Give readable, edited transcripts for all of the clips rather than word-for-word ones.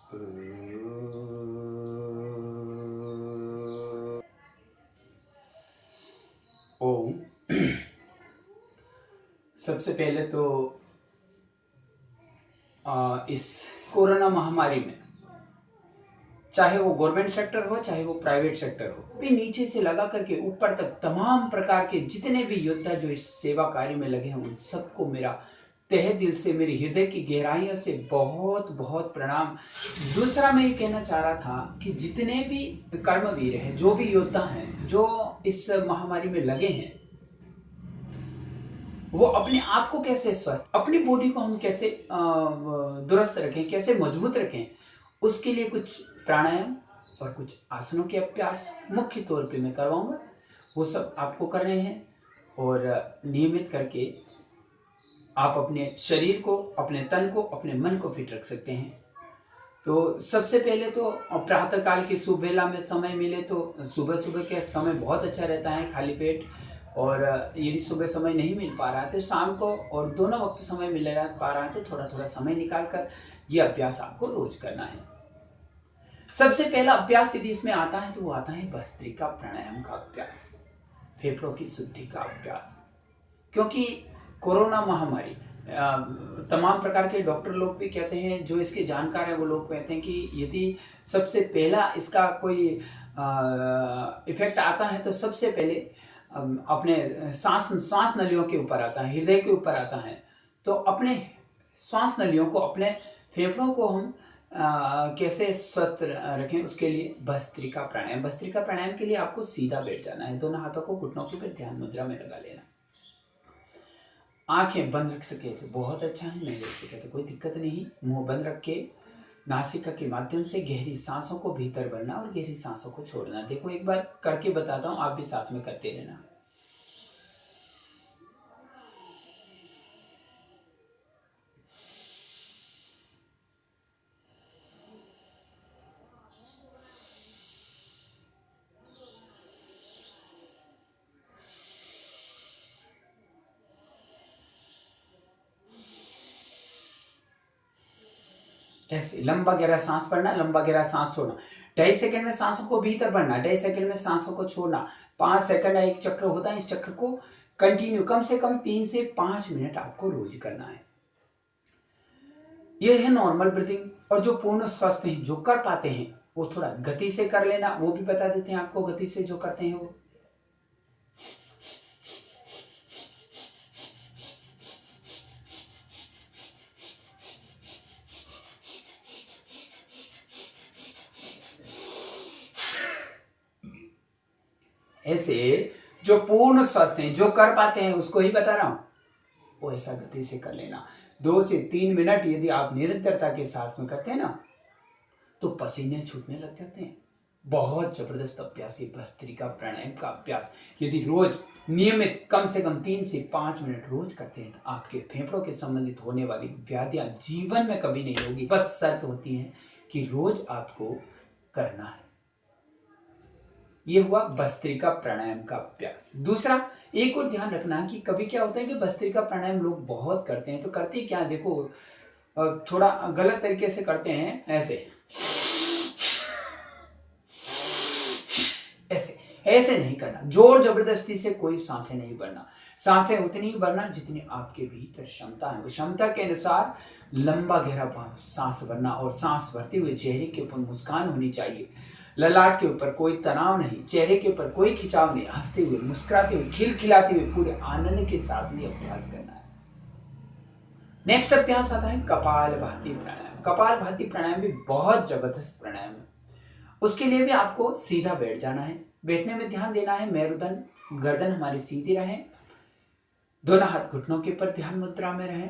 ओम। सबसे पहले तो इस कोरोना महामारी में, चाहे वो गवर्नमेंट सेक्टर हो चाहे वो प्राइवेट सेक्टर हो, भी नीचे से लगा करके ऊपर तक तमाम प्रकार के जितने भी योद्धा जो इस सेवा कार्य में लगे हैं, उन सबको मेरा तहे दिल से, मेरे हृदय की गहराइयों से बहुत बहुत प्रणाम। दूसरा मैं ये कहना चाह रहा था कि जितने भी कर्मवीर हैं, जो भी योद्धा हैं, जो इस महामारी में लगे हैं, वो अपने आप को कैसे स्वस्थ, अपनी बॉडी को हम कैसे दुरुस्त रखें, कैसे मजबूत रखें, उसके लिए कुछ प्राणायाम और कुछ आसनों के अभ्यास मुख्य तौर पे मैं करवाऊंगा। वो सब आपको करने हैं और नियमित करके आप अपने शरीर को, अपने तन को, अपने मन को फिट रख सकते हैं। तो सबसे पहले तो प्रातःकाल की सुबेला में समय मिले तो सुबह सुबह के समय बहुत अच्छा रहता है खाली पेट, और यदि सुबह समय नहीं मिल पा रहा है तो शाम को, और दोनों वक्त समय मिल पा रहा है तो थोड़ा थोड़ा समय निकाल कर ये अभ्यास आपको रोज करना है। सबसे पहला अभ्यास यदि इसमें आता है तो वो आता है भस्त्रिका प्राणायाम का अभ्यास, फेफड़ों की शुद्धि का अभ्यास। क्योंकि कोरोना महामारी, तमाम प्रकार के डॉक्टर लोग भी कहते हैं, जो इसके जानकार हैं वो लोग कहते हैं कि यदि सबसे पहला इसका कोई इफेक्ट आता है तो सबसे पहले अपने सांस नलियों के ऊपर आता है, हृदय के ऊपर आता है। तो अपने श्वास नलियों को, अपने फेफड़ों को हम कैसे स्वस्थ रखें, उसके लिए भस्त्रिका प्राणायाम। भस्त्रिका प्राणायाम के लिए आपको सीधा बैठ जाना है, दोनों हाथों को घुटनों के ऊपर ध्यान मुद्रा में लगा लेना, आंखें बंद रख सके तो बहुत अच्छा है, नहीं रख सके तो कोई दिक्कत नहीं। मुंह बंद रख के नासिका के माध्यम से गहरी सांसों को भीतर भरना और गहरी सांसों को छोड़ना। देखो एक बार करके बताता हूँ, आप भी साथ में करते रहना। ऐसे लंबा गहरा सांस भरना, लंबा गहरा सांस छोड़ना। 2.5 सेकंड में सांसों को भीतर भरना, 2.5 सेकंड में सांसों को छोड़ना। 5 सेकंड एक चक्र होता है, इस चक्र को कंटिन्यू कम से कम 3 से 5 मिनट आपको रोज करना है। यह है नॉर्मल ब्रीथिंग। और जो पूर्ण स्वस्थ हैं, जो कर पाते हैं, वो थोड़ा गति से कर लेना, वो भी बता देते हैं आपको गति से जो करते हैं वो। ऐसे जो पूर्ण स्वस्थ हैं, जो कर पाते हैं, उसको ही बता रहा हूं, वो ऐसा गति से कर लेना। 2 से 3 मिनट यदि आप निरंतरता के साथ में करते हैं ना, तो पसीने छूटने लग जाते हैं। बहुत जबरदस्त अभ्यास है भस्त्रिका प्राणायाम का अभ्यास। यदि रोज नियमित कम से कम 3 से 5 मिनट रोज करते हैं तो आपके फेफड़ों के संबंधित होने वाली व्याधियां जीवन में कभी नहीं होगी। बस शर्त होती है कि रोज आपको करना है। ये हुआ भस्त्रिका प्राणायाम का अभ्यास। दूसरा, एक और ध्यान रखना कि कभी क्या होता है कि भस्त्रिका प्राणायाम लोग बहुत करते हैं, तो करते क्या, देखो थोड़ा गलत तरीके से करते हैं। ऐसे ऐसे नहीं करना, जोर जबरदस्ती से कोई सांसें नहीं भरना। सांसें उतनी ही भरना जितनी आपके भीतर क्षमता है। क्षमता के अनुसार लंबा गहरा सांस भरना, और सांस भरते हुए चेहरे के ऊपर मुस्कान होनी चाहिए। ललाट के ऊपर कोई तनाव नहीं, चेहरे के ऊपर कोई खिंचाव नहीं, हंसते हुए, मुस्कुराते हुए, खिलखिलाते हुए पूरे आनंद के साथ में अभ्यास करना है। नेक्स्ट अभ्यास आता है कपालभाति प्राणायाम। कपालभाति प्राणायाम भी बहुत जबरदस्त प्राणायाम है। उसके लिए भी आपको सीधा बैठ जाना है। बैठने में ध्यान देना है, मेरुदंड गर्दन हमारी सीधी रहे, दोनों हाथ घुटनों के ऊपर ध्यान मुद्रा में रहे,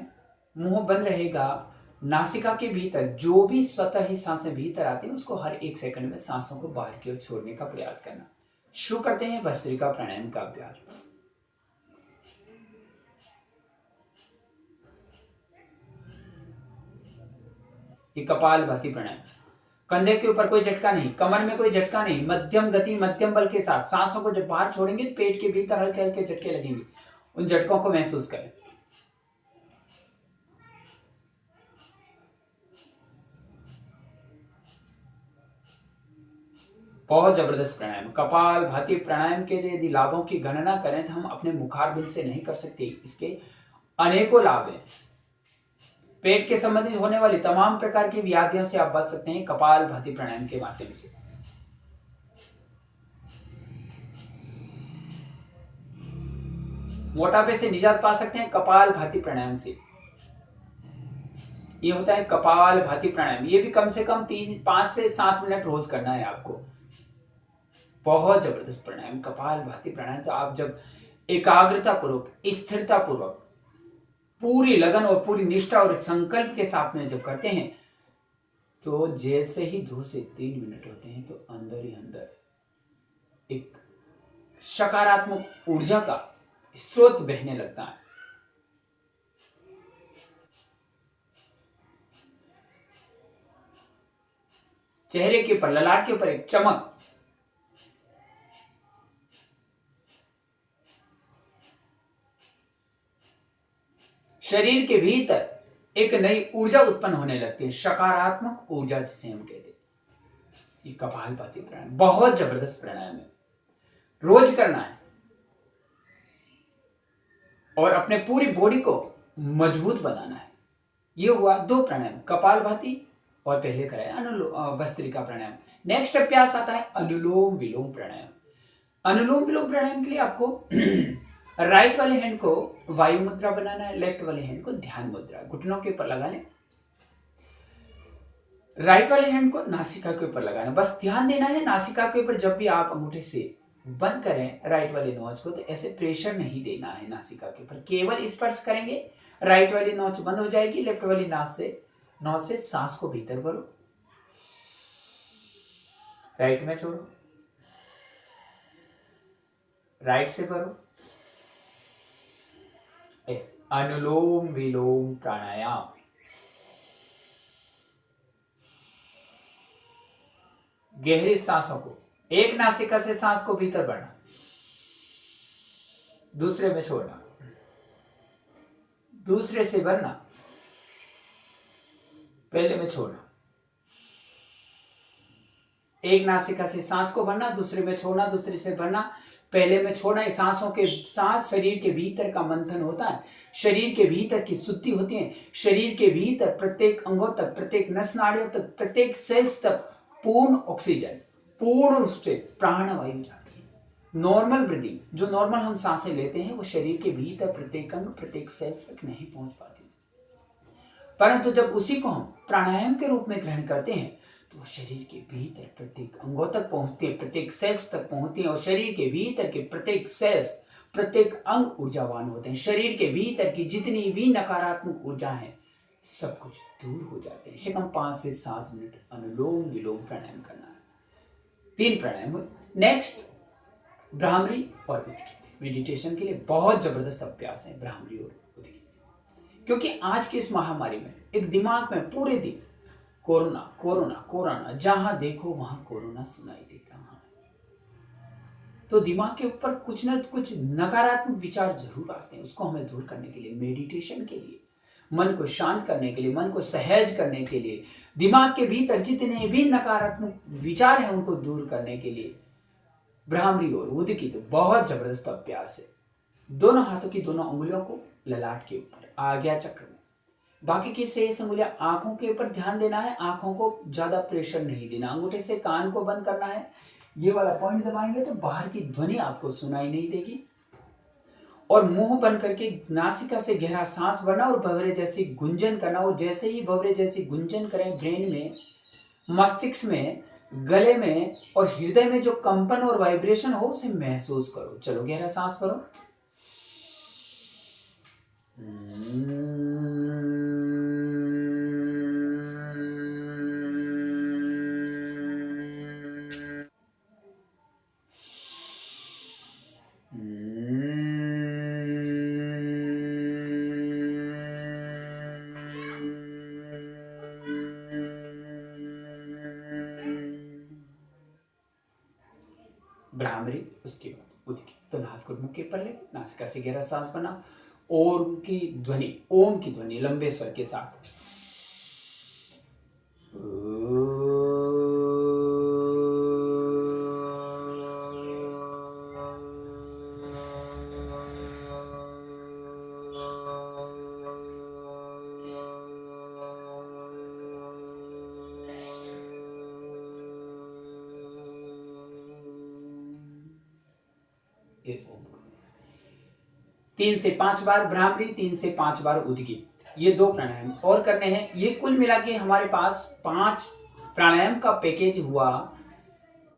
मुंह बंद रहेगा। नासिका के भीतर जो भी स्वतः ही सांसें भीतर आती हैं, उसको हर 1 सेकंड में सांसों को बाहर की ओर छोड़ने का प्रयास करना। शुरू करते हैं भस्त्रिका प्राणायाम का अभ्यास। ये कपालभाति प्राणायाम। कंधे के ऊपर कोई झटका नहीं, कमर में कोई झटका नहीं, मध्यम गति, मध्यम बल के साथ सांसों को जब बाहर छोड़ेंगे तो पेट के भीतर हल्के हल्के झटके लगेंगे। उन झटकों को महसूस करें। बहुत जबरदस्त प्राणायाम। कपाल भाती प्राणायाम के यदि लाभों की गणना करें तो हम अपने मुखारबिंद से नहीं कर सकते। इसके अनेकों लाभ हैं। पेट के संबंधित होने वाली तमाम प्रकार की व्याधियों से आप बच सकते हैं कपाल भाती प्राणायाम के माध्यम से। मोटापे से निजात पा सकते हैं कपाल भाती प्राणायाम से। ये होता है कपाल भाती प्राणायाम। ये भी कम से कम 5 से 7 मिनट रोज करना है आपको। बहुत जबरदस्त प्राणायाम कपाल भाती प्राणायाम। तो आप जब एकाग्रता पूर्वक, स्थिरता पूर्वक, पूरी लगन और पूरी निष्ठा और संकल्प के साथ में जब करते हैं तो जैसे ही 2 से 3 मिनट होते हैं तो अंदर ही अंदर एक सकारात्मक ऊर्जा का स्रोत बहने लगता है। चेहरे के ऊपर, ललाट के ऊपर एक चमक, शरीर के भीतर एक नई ऊर्जा उत्पन्न होने लगती है, सकारात्मक ऊर्जा जिसे हम कहते हैं। ये कपालभाति प्राणायाम बहुत जबरदस्त प्राणायाम है, रोज करना है और अपने पूरी बॉडी को मजबूत बनाना है। ये हुआ 2 प्राणायाम, कपालभाति और पहले कराया अनुलोम भस्त्रिका प्राणायाम। नेक्स्ट अभ्यास आता है अनुलोम विलोम प्राणायाम। अनुलोम विलोम प्राणायाम के लिए आपको राइट वाले हैंड को वायु मुद्रा बनाना है, लेफ्ट वाले हैंड को ध्यान मुद्रा घुटनों के ऊपर लगा लें। राइट वाले हैंड को नासिका के ऊपर लगाना, बस ध्यान देना है नासिका के ऊपर। जब भी आप अंगूठे से बंद करें राइट वाले नोच को तो ऐसे प्रेशर नहीं देना है नासिका के ऊपर, केवल स्पर्श करेंगे, राइट वाली नोच बंद हो जाएगी। लेफ्ट वाली नोच से सांस को भीतर भरो, राइट में छोड़ो, राइट से भरो। ऐसे अनुलोम विलोम प्राणायाम। गहरी सांसों को, एक नासिका से सांस को भीतर भरना, दूसरे में छोड़ना, दूसरे से भरना, पहले में छोड़ना। एक नासिका से सांस को भरना, दूसरे में छोड़ना, दूसरे से भरना, पहले में छोड़ना। इस सांसों के सांस शरीर के भीतर का मंथन होता है, शरीर के भीतर की शुद्धि होती है, शरीर के भीतर प्रत्येक अंगों तक, प्रत्येक नस नाड़ियों तक, प्रत्येक सेल्स तक पूर्ण ऑक्सीजन, पूर्ण रूप से प्राणवायु जाती है। नॉर्मल ब्रीदिंग, जो नॉर्मल हम सांसें लेते हैं वो शरीर के भीतर प्रत्येक अंग, प्रत्येक सेल्स तक नहीं पहुंच पाती, परंतु जब उसी को हम प्राणायाम के रूप में ग्रहण करते हैं तो शरीर के भीतर प्रत्येक अंगों तक पहुंचते हैं, प्रत्येक सेल्स तक पहुंचती हैं और शरीर के भीतर के प्रत्येक सेल्स, प्रत्येक अंग ऊर्जावान होते हैं। शरीर के भीतर की जितनी भी नकारात्मक ऊर्जा है सब कुछ दूर हो जाते हैं। कम 5 से 7 मिनट अनुलोम विलोम प्राणायाम करना है। 3 प्राणायाम। नेक्स्ट भ्रामरी और उद्गीत। मेडिटेशन के लिए बहुत जबरदस्त अभ्यास है भ्रामरी और उद्गीत, क्योंकि आज की इस महामारी में एक दिमाग में पूरे दिन कोरोना कोरोना कोरोना, जहां देखो वहां कोरोना सुनाई दे रहा है, तो दिमाग के ऊपर कुछ न कुछ नकारात्मक विचार जरूर आते हैं। उसको हमें दूर करने के लिए, मेडिटेशन के लिए, मन को शांत करने के लिए, मन को सहज करने के लिए, दिमाग के भीतर जितने भी नकारात्मक विचार हैं उनको दूर करने के लिए भ्रामरी और उद्गीत बहुत जबरदस्त अभ्यास है। दोनों हाथों की दोनों उंगलियों को ललाट के ऊपर, आज्ञा चक्र में, बाकी की शेष उंगलियां आंखों के ऊपर ध्यान देना है। आंखों को ज्यादा प्रेशर नहीं देना, अंगूठे से कान को बंद करना है। ये वाला पॉइंट दबाएंगे तो बाहर की ध्वनि आपको सुनाई नहीं देगी और मुंह बंद करके नासिका से गहरा सांस भरना और भंवरे जैसी गुंजन करना। और जैसे ही भंवरे जैसी गुंजन करें, ब्रेन में, मस्तिष्क में, गले में और हृदय में जो कंपन और वाइब्रेशन हो उसे महसूस करो। चलो गहरा सांस भरो, भ्रामरी, उसके बाद उद्गीत। तो हाथ को मुंह के ऊपर ले, नासिका से गहरा सांस बना, ओम की ध्वनि लंबे स्वर के साथ। 3 से 5 बार भ्रामरी, 3 से 5 बार उदगी, ये 2 प्राणायाम और करने हैं। ये कुल मिला के हमारे पास 5 प्राणायाम का पैकेज हुआ